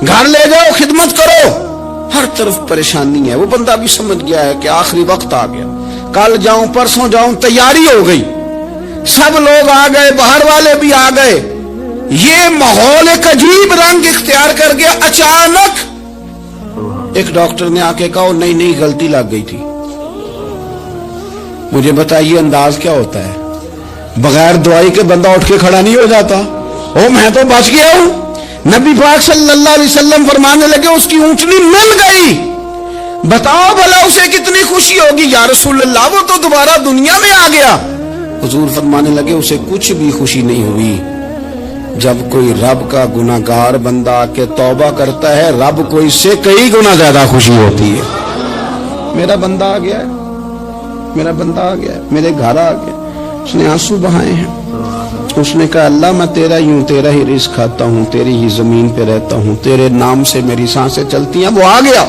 [SPEAKER 2] گھر لے جاؤ خدمت کرو, ہر طرف پریشانی ہے. وہ بندہ بھی سمجھ گیا ہے کہ آخری وقت آ گیا, کل جاؤں پرسوں جاؤں, تیاری ہو گئی, سب لوگ آ گئے, باہر والے بھی آ گئے. یہ ماحول ایک عجیب رنگ اختیار کر گیا. اچانک ایک ڈاکٹر نے آ کے کہا نہیں غلطی لگ گئی تھی. مجھے بتائیے انداز کیا ہوتا ہے؟ بغیر دوائی کے بندہ اٹھ کے کھڑا نہیں ہو جاتا. او میں تو بچ گیا ہوں. نبی پاک صلی اللہ علیہ وسلم فرمانے لگے اس کی اونٹنی مل گئی, بتاؤ بھلا اسے کتنی خوشی ہوگی. یا رسول اللہ وہ تو دوبارہ دنیا میں آ گیا. حضور فرمانے لگے اسے کچھ بھی خوشی نہیں ہوئی. جب کوئی رب کا گناہگار بندہ آ کے توبہ کرتا ہے, رب کو اس سے کئی گنا زیادہ خوشی ہوتی ہے. میرا بندہ آ گیا ہے, میرا بندہ آ گیا ہے, میرے گھر آ گیا, اس نے آنسو بہائے ہیں. اس نے کہا اللہ میں تیرا ہی رزق کھاتا ہوں، تیری ہی زمین پہ رہتا ہوں، تیرے نام سے میری سانسیں چلتی ہیں۔ وہ آ گیا،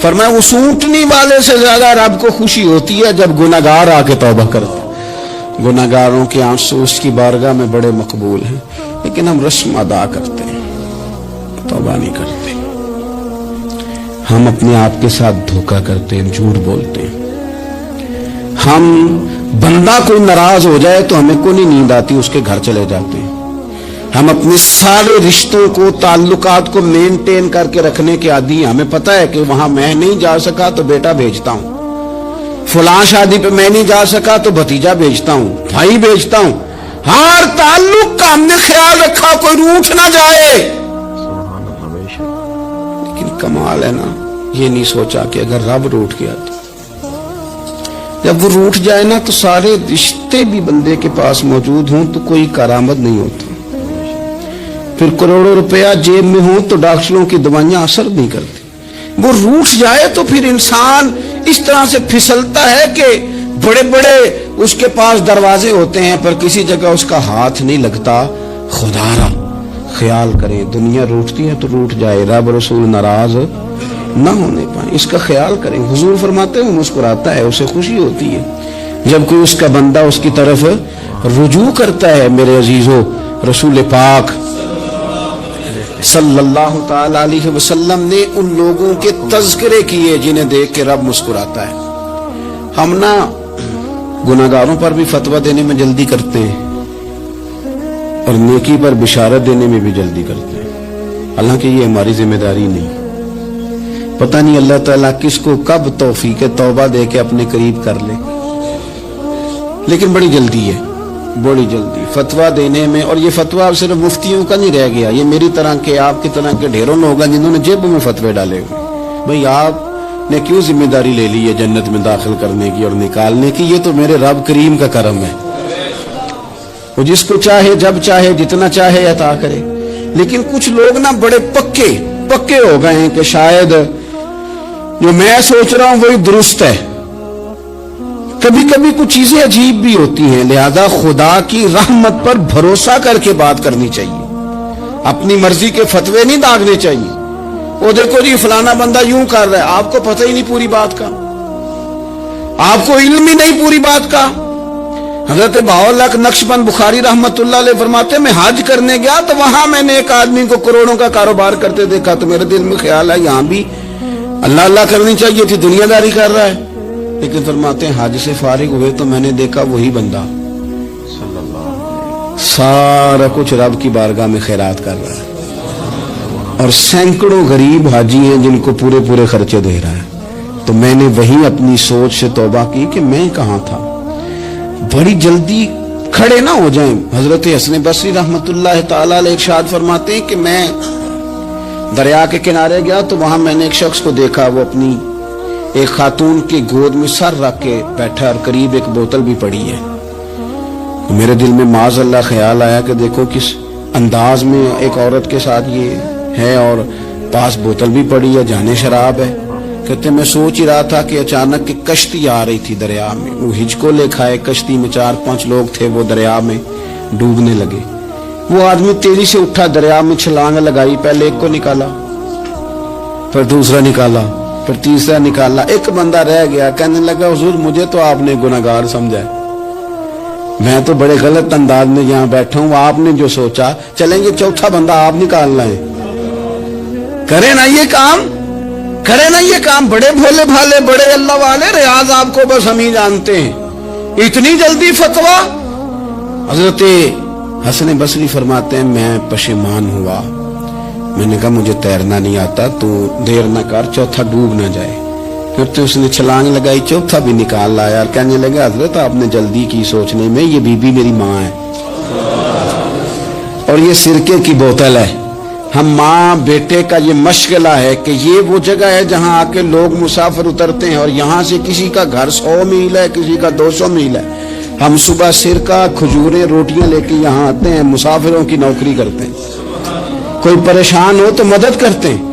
[SPEAKER 2] فرمایا اس اونٹنی والے سے زیادہ رب کو خوشی ہوتی ہے جب گناہگار آ کے توبہ کرتے۔ گناہگاروں کے آنسو اس کی بارگاہ میں بڑے مقبول ہیں، لیکن ہم رسم ادا کرتے ہیں، توبہ نہیں کرتے۔ ہم اپنے آپ کے ساتھ دھوکہ کرتے ہیں، جھوٹ بولتے ہیں۔ ہم بندہ کوئی ناراض ہو جائے تو ہمیں کو نہیں نیند آتی، اس کے گھر چلے جاتے ہیں۔ ہم اپنے سارے رشتوں کو، تعلقات کو مینٹین کر کے رکھنے کے عادی ہیں۔ ہمیں پتہ ہے کہ وہاں میں نہیں جا سکا تو بیٹا بھیجتا ہوں، فلاں شادی پہ میں نہیں جا سکا تو بھتیجا بھیجتا ہوں، بھائی بھیجتا ہوں۔ ہر تعلق کا ہم نے خیال رکھا کوئی روٹھ نہ جائے۔ لیکن کمال ہے نا، یہ نہیں سوچا کہ اگر رب روٹھ گیا تو جب وہ روٹھ جائے نا تو سارے رشتے بھی بندے کے پاس موجود ہوں تو کوئی کارآمد نہیں ہوتا۔ پھر کروڑوں روپیہ جیب میں ہوں تو ڈاکٹروں کی دوائیاں اثر نہیں کرتی۔ وہ روٹھ جائے تو پھر انسان اس طرح سے پھسلتا ہے کہ بڑے بڑے اس کے پاس دروازے ہوتے ہیں پر کسی جگہ اس کا ہاتھ نہیں لگتا۔ خدا را خیال کریں، دنیا روٹتی ہے تو روٹ جائے، رب رسول ناراض نہ ہونے پائیں، اس کا خیال کریں۔ حضور فرماتے ہیں وہ مسکراتا ہے، اسے خوشی ہوتی ہے جب کوئی اس کا بندہ اس کی طرف رجوع کرتا ہے۔ میرے عزیزو، رسول پاک صلی اللہ تعالی علیہ وسلم نے ان لوگوں کے تذکرے کیے جنہیں دیکھ کے رب مسکراتا ہے۔ ہم نا گناہگاروں پر بھی فتویٰ دینے میں جلدی کرتے ہیں اور نیکی پر بشارت دینے میں بھی جلدی کرتے ہیں، حالانکہ یہ ہماری ذمہ داری نہیں۔ پتہ نہیں اللہ تعالیٰ کس کو کب توفیق توبہ دے کے اپنے قریب کر لے، لیکن بڑی جلدی ہے، بڑی جلدی فتویٰ دینے میں۔ اور یہ فتویٰ صرف مفتیوں کا نہیں رہ گیا، یہ میری طرح کے، آپ کی طرح کے ڈھیروں لوگ ہیں جنہوں نے جیبوں میں فتوے ڈالے ہوئے۔ بھئی آپ نے کیوں ذمہ داری لے لی ہے جنت میں داخل کرنے کی اور نکالنے کی؟ یہ تو میرے رب کریم کا کرم ہے، وہ جس کو چاہے جب چاہے جتنا چاہے عطا کرے۔ لیکن کچھ لوگ نا بڑے پکے ہو گئے ہیں کہ شاید جو میں سوچ رہا ہوں وہی درست ہے۔ کبھی کبھی کچھ چیزیں عجیب بھی ہوتی ہیں، لہذا خدا کی رحمت پر بھروسہ کر کے بات کرنی چاہیے، اپنی مرضی کے فتوے نہیں داغنے چاہیے۔ وہ دیکھو جی فلانا بندہ یوں کر رہا ہے، آپ کو پتہ ہی نہیں پوری بات کا، آپ کو علم ہی نہیں پوری بات کا۔ حضرت بہاءاللہ نقشبند بخاری رحمت اللہ علیہ فرماتے ہیں میں حج کرنے گیا تو وہاں میں نے ایک آدمی کو کروڑوں کا کاروبار کرتے دیکھا تو میرے دل میں خیال ہے یہاں بھی اللہ کرنی چاہیے تھی، دنیا داری کر رہا ہے۔ لیکن فرماتے ہیں حج سے فارغ ہوئے تو میں نے دیکھا وہی بندہ سارا کچھ رب کی بارگاہ میں خیرات کر رہا ہے، اور سینکڑوں غریب حاجی ہیں جن کو پورے خرچے دے رہا ہے۔ تو میں نے وہی اپنی سوچ سے توبہ کی کہ میں کہاں تھا۔ بڑی جلدی کھڑے نہ ہو جائیں۔ حضرت حسن بصری رحمت اللہ تعالی علیہ ارشاد فرماتے ہیں کہ میں دریا کے کنارے گیا تو وہاں میں نے ایک شخص کو دیکھا، وہ اپنی ایک خاتون کی گود میں سر رکھ کے بیٹھا اور قریب ایک بوتل بھی پڑی ہے۔ میرے دل میں معاذ اللہ خیال آیا کہ دیکھو کس انداز میں ایک عورت کے ساتھ یہ ہے اور پاس بوتل بھی پڑی ہے، جانے شراب ہے۔ کہتے میں سوچ ہی رہا تھا کہ اچانک ایک کشتی آ رہی تھی دریا میں، وہ ہچکو لے کھائے، کشتی میں 4-5 لوگ تھے، وہ دریا میں ڈوبنے لگے۔ وہ آدمی تیزی سے اٹھا، دریا میں چھلانگ لگائی، پہلے ایک کو نکالا، پھر دوسرا نکالا، پھر تیسرا نکالا، ایک بندہ رہ گیا۔ کہنے لگا حضور مجھے تو آپ نے گناہگار سمجھا ہے، میں تو بڑے غلط انداز میں یہاں بیٹھا ہوں، آپ نے جو سوچا چلیں گے چوتھا بندہ آپ نکال لائیں، کریں نا یہ کام، کریں نا یہ کام۔ بڑے بھولے بھالے، بڑے اللہ والے، ریاض آپ کو بس ہم ہی جانتے ہیں، اتنی جلدی فتویٰ۔ حضرت حسن بصری فرماتے ہیں میں پشیمان ہوا، میں نے کہا مجھے تیرنا نہیں آتا، تو دیر نہ کر، چوتھا ڈوب نہ جائے۔ پھر تو اس نے چھلانگ لگائی، چوتھا بھی نکال لایا اور کہنے لگا حضرت آپ نے جلدی کی سوچنے میں، یہ بی بی میری ماں ہے اور یہ سرکے کی بوتل ہے۔ ہم ماں بیٹے کا یہ مشغلہ ہے کہ یہ وہ جگہ ہے جہاں آ کے لوگ مسافر اترتے ہیں، اور یہاں سے کسی کا گھر 100 میل ہے، کسی کا 200 میل ہے۔ ہم صبح سرکہ، کھجوریں، روٹیاں لے کے یہاں آتے ہیں، مسافروں کی نوکری کرتے ہیں، کوئی پریشان ہو تو مدد کرتے ہیں۔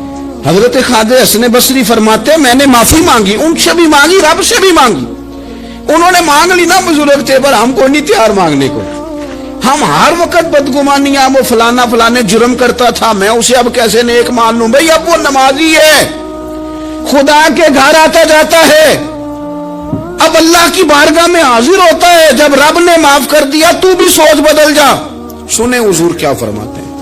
[SPEAKER 2] حضرت خواجہ حسن بصری فرماتے ہیں میں نے معافی مانگی، ان سے بھی مانگی، رب سے بھی مانگی۔ انہوں نے مانگ لی نا بزرگ تھے، پر ہم کو نہیں تیار مانگنے کو۔ ہم ہر وقت بدگمانیاں، وہ فلانا فلانے جرم کرتا تھا، میں اسے اب کیسے نیک مان لوں؟ بھئی اب وہ نمازی ہے، خدا کے گھر آتا جاتا ہے، اب اللہ کی بارگاہ میں حاضر ہوتا ہے، جب رب نے معاف کر دیا تو بھی سوچ بدل جا۔ سنیں حضور کیا فرماتے ہیں،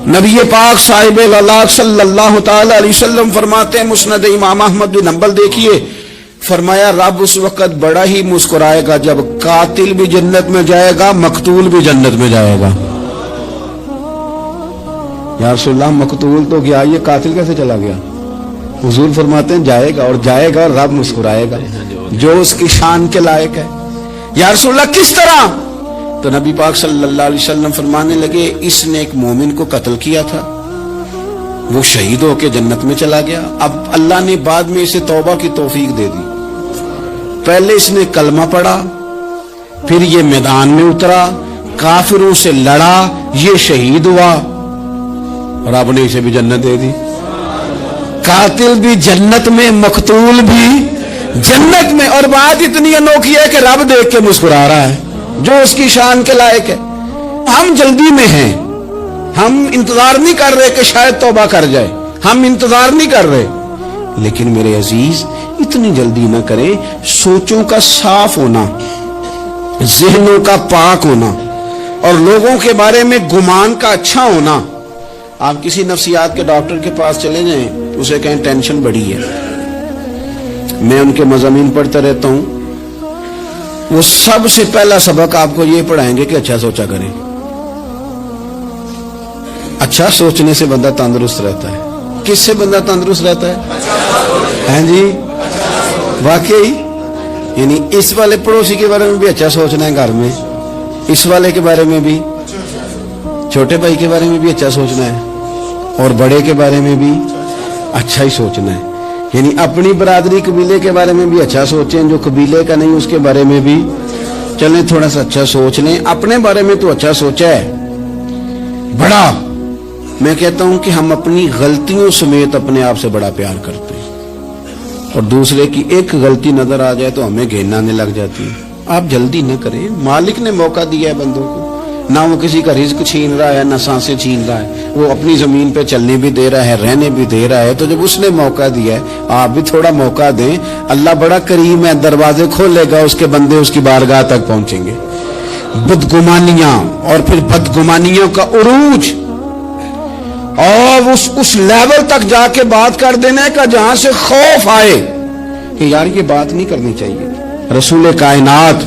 [SPEAKER 2] نبی پاک صاحب اللہ صلی اللہ تعالی علیہ وسلم فرماتے ہیں، مسند امام احمد بن حنبل دیکھیے، فرمایا رب اس وقت بڑا ہی مسکرائے گا جب قاتل بھی جنت میں جائے گا، مقتول بھی جنت میں جائے گا۔ یا رسول اللہ مقتول تو گیا، یہ قاتل کیسے چلا گیا؟ حضور فرماتے ہیں جائے گا، اور جائے گا اور رب مسکرائے گا جو اس کی شان کے لائق ہے۔ یا رسول اللہ کس طرح؟ تو نبی پاک صلی اللہ علیہ وسلم فرمانے لگے اس نے ایک مومن کو قتل کیا تھا، وہ شہید ہو کے جنت میں چلا گیا، اب اللہ نے بعد میں اسے توبہ کی توفیق دے دی، پہلے اس نے کلمہ پڑھا، پھر یہ میدان میں اترا، کافروں سے لڑا، یہ شہید ہوا، اور آپ نے اسے بھی جنت دے دی۔ قاتل بھی جنت میں، مقتول بھی جنت میں، اور بات اتنی انوکھی ہے کہ رب دیکھ کے مسکرا رہا ہے جو اس کی شان کے لائق ہے۔ ہم جلدی میں ہیں، ہم انتظار نہیں کر رہے کہ شاید توبہ کر جائے، ہم انتظار نہیں کر رہے، لیکن میرے عزیز اتنی جلدی نہ کریں۔ سوچوں کا صاف ہونا، ذہنوں کا پاک ہونا، اور لوگوں کے بارے میں گمان کا اچھا ہونا۔ آپ کسی نفسیات کے ڈاکٹر کے پاس چلے جائیں، اسے کہیں ٹینشن بڑی ہے، میں ان کے مضامین پڑھتا رہتا ہوں، وہ سب سے پہلا سبق آپ کو یہ پڑھائیں گے کہ اچھا سوچا کریں۔ اچھا سوچنے سے بندہ تندرست رہتا ہے۔ کس سے بندہ تندرست رہتا ہے؟ ہیں جی واقعی، یعنی اس والے پڑوسی کے بارے میں بھی اچھا سوچنا ہے، گھر میں اس والے کے بارے میں بھی، چھوٹے بھائی کے بارے میں بھی اچھا سوچنا ہے، اور بڑے کے بارے میں بھی اچھا ہی سوچنا ہے۔ یعنی اپنی برادری قبیلے کے بارے میں بھی اچھا سوچیں، جو قبیلے کا نہیں اس کے بارے میں بھی چلیں تھوڑا سا اچھا سوچ لیں۔ اپنے بارے میں تو اچھا سوچا ہے بڑا، میں کہتا ہوں کہ ہم اپنی غلطیوں سمیت اپنے آپ سے بڑا پیار کرتے ہیں، اور دوسرے کی ایک غلطی نظر آ جائے تو ہمیں گھین آنے لگ جاتی ہے۔ آپ جلدی نہ کریں، مالک نے موقع دیا ہے بندوں کو، نہ وہ کسی کا رزق چھین رہا ہے، نہ سانسیں چھین رہا ہے، وہ اپنی زمین پہ چلنے بھی دے رہا ہے، رہنے بھی دے رہا ہے، تو جب اس نے موقع دیا ہے آپ بھی تھوڑا موقع دیں۔ اللہ بڑا کریم ہے، دروازے کھولے گا، اس کے بندے اس کی بارگاہ تک پہنچیں گے۔ بدگمانیاں، اور پھر بدگمانیوں کا عروج، اور اس لیول تک جا کے بات کر دینے کا جہاں سے خوف آئے کہ یار یہ بات نہیں کرنی چاہیے۔ رسول کائنات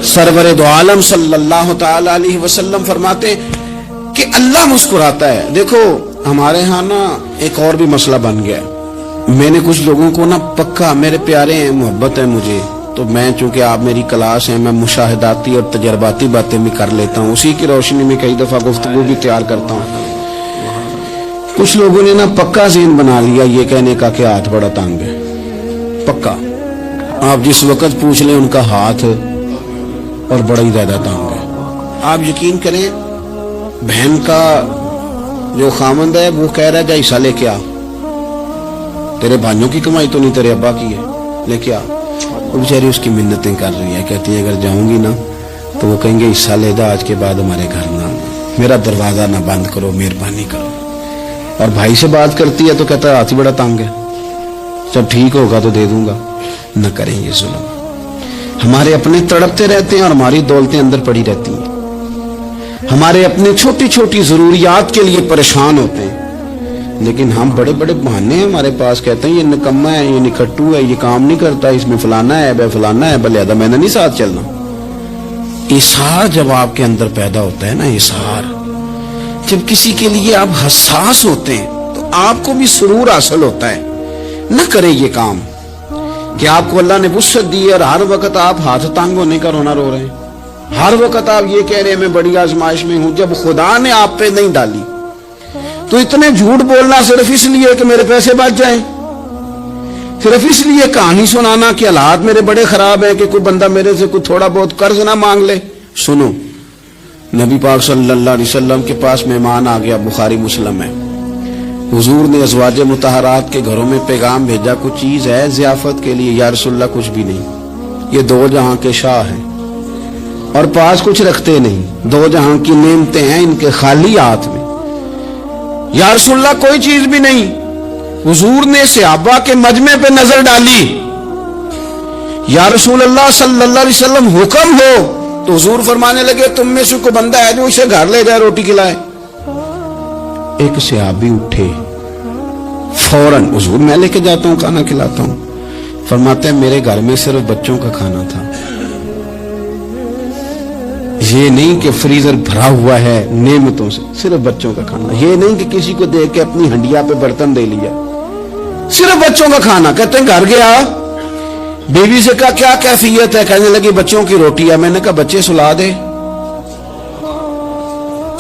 [SPEAKER 2] سرور دو عالم صلی اللہ تعالی علیہ وسلم فرماتے ہیں کہ اللہ مسکراتا ہے۔ دیکھو ہمارے ہاں نا ایک اور بھی مسئلہ بن گیا ہے، میں نے کچھ لوگوں کو نا پکا، میرے پیارے ہیں، محبت ہے مجھے، تو میں چونکہ آپ میری کلاس ہیں، میں مشاہداتی اور تجرباتی باتیں بھی کر لیتا ہوں، اسی کی روشنی میں کئی دفعہ گفتگو بھی تیار کرتا ہوں۔ کچھ لوگوں نے نا پکا ذہن بنا لیا یہ کہنے کا کہ ہاتھ بڑا تنگ ہے، پکا، آپ جس وقت پوچھ لیں ان کا ہاتھ اور بڑا ہی زیادہ تنگ ہے۔ آپ یقین کریں، بہن کا جو خامند ہے وہ کہہ رہا ہے جا حصہ لے کے آ، تیرے بھائیوں کی کمائی تو نہیں، تیرے ابا کی ہے، لے کے آ۔ وہ بیچاری اس کی منتیں کر رہی ہے، کہتی ہے اگر جاؤں گی نا تو وہ کہیں گے حصہ لے جا، آج کے بعد ہمارے گھر نہ، میرا دروازہ نہ بند کرو، مہربانی کرو۔ اور بھائی سے بات کرتی ہے تو کہتا ہے ہاتھ ہی بڑا تنگ ہے، جب ٹھیک ہوگا تو دے دوں گا۔ نہ کریں یہ ظلم، ہمارے اپنے تڑپتے رہتے ہیں اور ہماری دولتیں اندر پڑی رہتی ہیں، ہمارے اپنے چھوٹی چھوٹی ضروریات کے لیے پریشان ہوتے ہیں، لیکن ہم بڑے بڑے بہانے ہیں ہمارے پاس، کہتے ہیں یہ نکما ہے، یہ نکھٹو ہے، یہ کام نہیں کرتا، اس میں فلانا ہے، بے فلانا ہے، بلیادہ میں نے نہیں ساتھ چلنا۔ اظہار جب آپ کے اندر پیدا ہوتا ہے نا، اظہار جب کسی کے لیے آپ حساس ہوتے ہیں تو آپ کو بھی سرور حاصل ہوتا ہے۔ نہ کریں یہ کام کہ آپ کو اللہ نے وسعت دی اور ہر وقت آپ ہاتھ تنگ ہونے کا رونا رو رہے ہیں، ہر وقت آپ یہ کہہ رہے ہیں میں بڑی آزمائش میں ہوں، جب خدا نے آپ پہ نہیں ڈالی تو اتنے جھوٹ بولنا صرف اس لیے کہ میرے پیسے بچ جائیں، صرف اس لیے کہانی سنانا کہ حالات میرے بڑے خراب ہیں کہ کوئی بندہ میرے سے کوئی تھوڑا بہت قرض نہ مانگ لے۔ سنو، نبی پاک صلی اللہ علیہ وسلم کے پاس مہمان آ گیا، بخاری مسلم ہے، حضور نے ازواج مطہرات کے گھروں میں پیغام بھیجا کچھ چیز ہے ضیافت کے لیے، یا رسول اللہ کچھ بھی نہیں، یہ دو جہاں کے شاہ ہیں، اور پاس کچھ رکھتے نہیں, دو جہاں کی نعمتیں ہیں ان کے خالی ہاتھ میں. یا رسول اللہ کوئی چیز بھی نہیں. حضور نے صحابہ کے مجمع پہ نظر ڈالی, یا رسول اللہ صلی اللہ علیہ وسلم حکم ہو, تو حضور فرمانے لگے تم میں سے کوئی بندہ ہے جو اسے گھر لے جائے روٹی کھلائے. ایک صحابی اٹھے فوراً, حضور میں لے کے جاتا ہوں کھانا کھلاتا ہوں. فرماتے ہیں میرے گھر میں صرف بچوں کا کھانا تھا, یہ نہیں کہ فریزر بھرا ہوا ہے نعمتوں سے, صرف بچوں کا کھانا. یہ نہیں کہ کسی کو دیکھ کے اپنی ہنڈیا پہ برتن دے لیا, صرف بچوں کا کھانا. کہتے ہیں گھر گیا, بیوی سے کہا کیا کیفیت ہے؟ کہنے لگی بچوں کی روٹی ہے. میں نے کہا بچے سلا دے,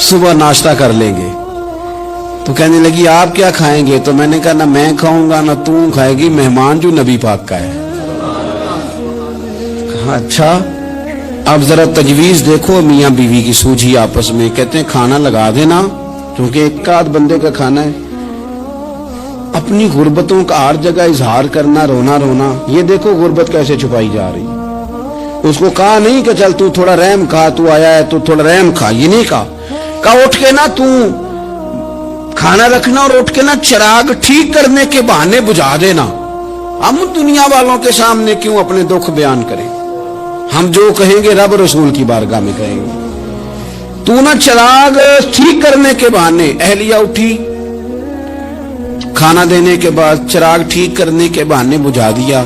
[SPEAKER 2] صبح ناشتہ کر لیں گے. تو کہنے لگی آپ کیا کھائیں گے؟ تو میں نے کہا نہ میں کھاؤں گا نہ تو کھائے گی, مہمان جو نبی پاک کا ہے. کہا اچھا اب ذرا تجویز دیکھو میاں بیوی کی سوجھی آپس میں. کہتے ہیں کھانا لگا دینا کیونکہ ایک آدھ بندے کا کھانا ہے. اپنی غربتوں کا ہر جگہ اظہار کرنا, رونا رونا. یہ دیکھو غربت کیسے چھپائی جا رہی. اس کو کہا نہیں کہ چل تو تھوڑا رحم کھا, تو آیا ہے تو تھوڑا رحم کھا, یہ نہیں کہا. کہا اٹھ کے نا تو کھانا رکھنا اور اٹھ کے نا چراغ ٹھیک کرنے کے بہانے بجھا دینا. ہم دنیا والوں کے سامنے کیوں اپنے دکھ بیان کریں؟ ہم جو کہیں گے رب رسول کی بارگاہ میں کہیں گے. تو نا چراغ ٹھیک کرنے کے بہانے. اہلیہ اٹھی, کھانا دینے کے بعد چراغ ٹھیک کرنے کے بہانے بجھا دیا.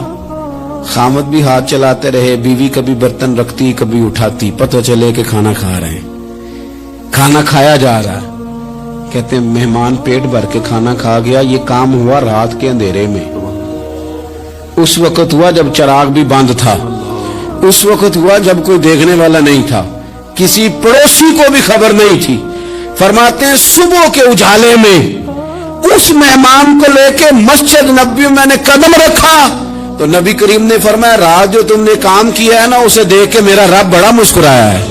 [SPEAKER 2] خامد بھی ہاتھ چلاتے رہے, بیوی کبھی برتن رکھتی کبھی اٹھاتی, پتہ چلے کہ کھانا کھا رہے ہیں, کھانا کھایا جا رہا. کہتے ہیں مہمان پیٹ بھر کے کھانا کھا گیا. یہ کام ہوا رات کے اندھیرے میں, اس وقت ہوا جب چراغ بھی بند تھا, اس وقت ہوا جب کوئی دیکھنے والا نہیں تھا, کسی پڑوسی کو بھی خبر نہیں تھی. فرماتے ہیں صبح کے اجالے میں اس مہمان کو لے کے مسجد نبوی میں نے قدم رکھا تو نبی کریم نے فرمایا رات جو تم نے کام کیا ہے نا اسے دیکھ کے میرا رب بڑا مسکرایا ہے,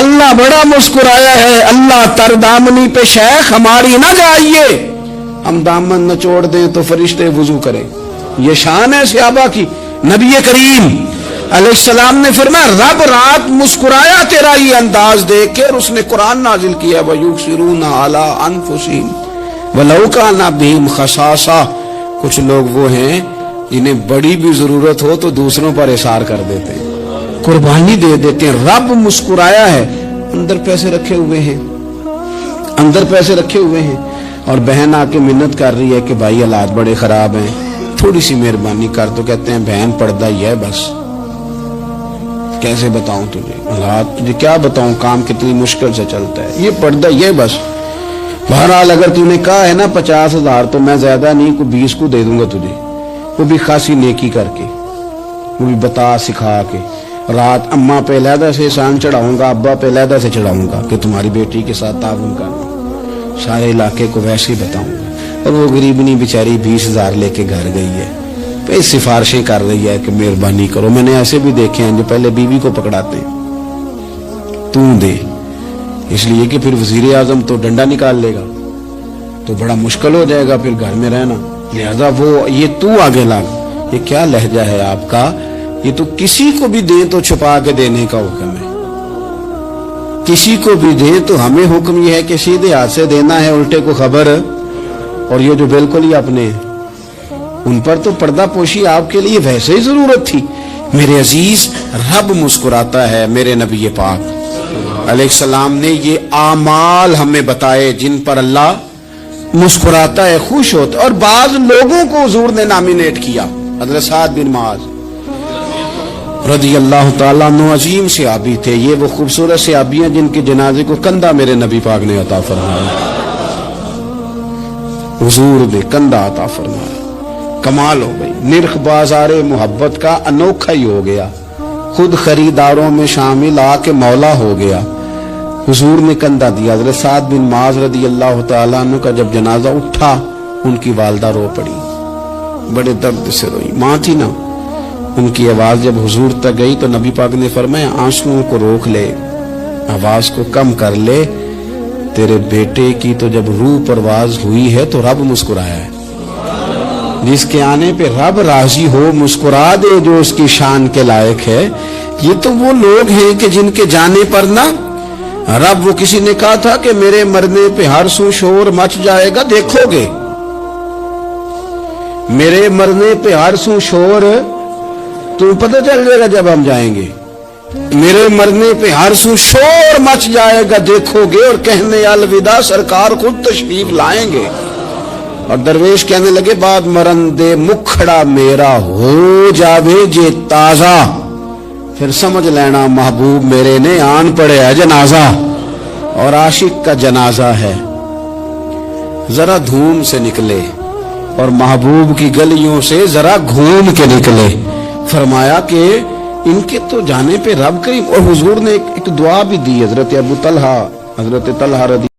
[SPEAKER 2] اللہ بڑا مسکرایا ہے. اللہ تر دامنی پہ شیخ ہماری نہ جائیے, ہم دامن نہ چھوڑ دیں تو فرشتے وضو کریں. یہ شان ہے صحابہ کی. نبی کریم علیہ السلام نے فرمایا رب رات مسکرایا تیرا یہ انداز دیکھ کے, اور اس نے قرآن نازل کیا وَيُبْصِرُونَ عَلَىٰ أَنفُسِهِمْ وَلَوْ كَانَ بِهِمْ خَصَاصَةٌ. کچھ لوگ وہ ہیں جنہیں بڑی بھی ضرورت ہو تو دوسروں پر اثار کر دیتے ہیں, قربانی دے دیتے ہیں. رب مسکرایا ہے, اندر پیسے رکھے ہوئے ہیں, اندر پیسے رکھے ہوئے ہیں. اور بہن آ کے منت کر رہی ہے کہ بھائی حالات بڑے خراب ہیں, تھوڑی سی مہربانی کر. تو کہتے ہیں بہن پردہ ہی ہے بس, کیسے بتاؤں تجھے حالات, تجھے کیا بتاؤں, کام کتنی مشکل سے چلتا ہے, یہ پردہ ہی ہے بس. بہرحال اگر تو نے کہا ہے نا 50,000 تو میں زیادہ نہیں کوئی 20 کو دے دوں گا تجھے, وہ بھی خاصی نیکی کر کے, وہ بھی بتا سکھا کے. رات اماں پہ علیحدہ سے احسان چڑھاؤں گا, ابا پہ علیحدہ سے چڑھاؤں گا کہ تمہاری بیٹی کے ساتھ تعاون کرنا, سارے علاقے کو ویسے ہی بتاؤں گا. اور وہ غریبنی بیچاری 20,000 لے کے گھر گئی ہے, پہ سفارشیں کر رہی ہے کہ مہربانی کرو. میں نے ایسے بھی دیکھے ہیں جو پہلے بیوی کو پکڑاتے ہیں تو دے, اس لیے کہ پھر وزیر اعظم تو ڈنڈا نکال لے گا تو بڑا مشکل ہو جائے گا پھر گھر میں رہنا. لہذا وہ یہ تو آگے لگ. یہ کیا لہجہ ہے آپ کا, یہ تو کسی کو بھی دیں تو چھپا کے دینے کا حکم ہے, کسی کو بھی دیں تو ہمیں حکم یہ ہے کہ سیدھے ہاتھ سے دینا ہے, الٹے کو خبر. اور یہ جو بالکل ہی اپنے ان پر تو پردہ پوشی آپ کے لیے ویسے ہی ضرورت تھی. میرے عزیز رب مسکراتا ہے. میرے نبی پاک علیہ السلام نے یہ اعمال ہمیں بتائے جن پر اللہ مسکراتا ہے, خوش ہوتا ہے. اور بعض لوگوں کو حضور نے نامینیٹ کیا. حضرت سعد بن معاذ رضی اللہ تعالیٰ عنہ عظیم صحابی تھے. یہ وہ خوبصورت صحابی ہیں جن کے جنازے کو کندھا میرے نبی پاک نے عطا فرمایا, حضور نے کندھا عطا فرمایا. کمال ہو گئی. نرخ بازار محبت کا انوکھا ہی ہو گیا, خود خریداروں میں شامل آ کے مولا ہو گیا. حضور نے کندھا دیا. حضرت سعد بن معاذ رضی اللہ تعالیٰ عنہ کا جب جنازہ اٹھا ان کی والدہ رو پڑی, بڑے درد سے روئی. ماں تھی نا, ان کی آواز جب حضور تک گئی تو نبی پاک نے فرمایا آنسوؤں کو روک لے, آواز کو کم کر لے, تیرے بیٹے کی تو جب روح پرواز ہوئی ہے تو رب مسکرایا ہے. جس کے آنے پہ رب راضی ہو، مسکرا دے جو اس کی شان کے لائق ہے، یہ تو وہ لوگ ہیں کہ جن کے جانے پر نہ رب، وہ کسی نے کہا تھا کہ میرے مرنے پہ ہر سو شور مچ جائے گا، دیکھو گے میرے مرنے پہ ہر سو شور تمہیں پتہ چل جائے گا جب ہم جائیں گے، میرے مرنے پہ ہر سو شور مچ جائے گا دیکھو گے، اور کہنے الوداع سرکار خود تشریف لائیں گے۔ اور درویش کہنے لگے بعد مرندے مکھڑا میرا ہو جاوے جے تازہ، پھر سمجھ لینا محبوب میرے نے آن پڑے ہے جنازہ، اور عاشق کا جنازہ ہے۔ ذرا دھوم سے نکلے اور محبوب کی گلیوں سے ذرا گھوم کے نکلے، فرمایا کہ ان کے تو جانے پہ رب کریم، اور حضور نے ایک دعا بھی دی، حضرت ابو طلحہ، حضرت طلحہ رضی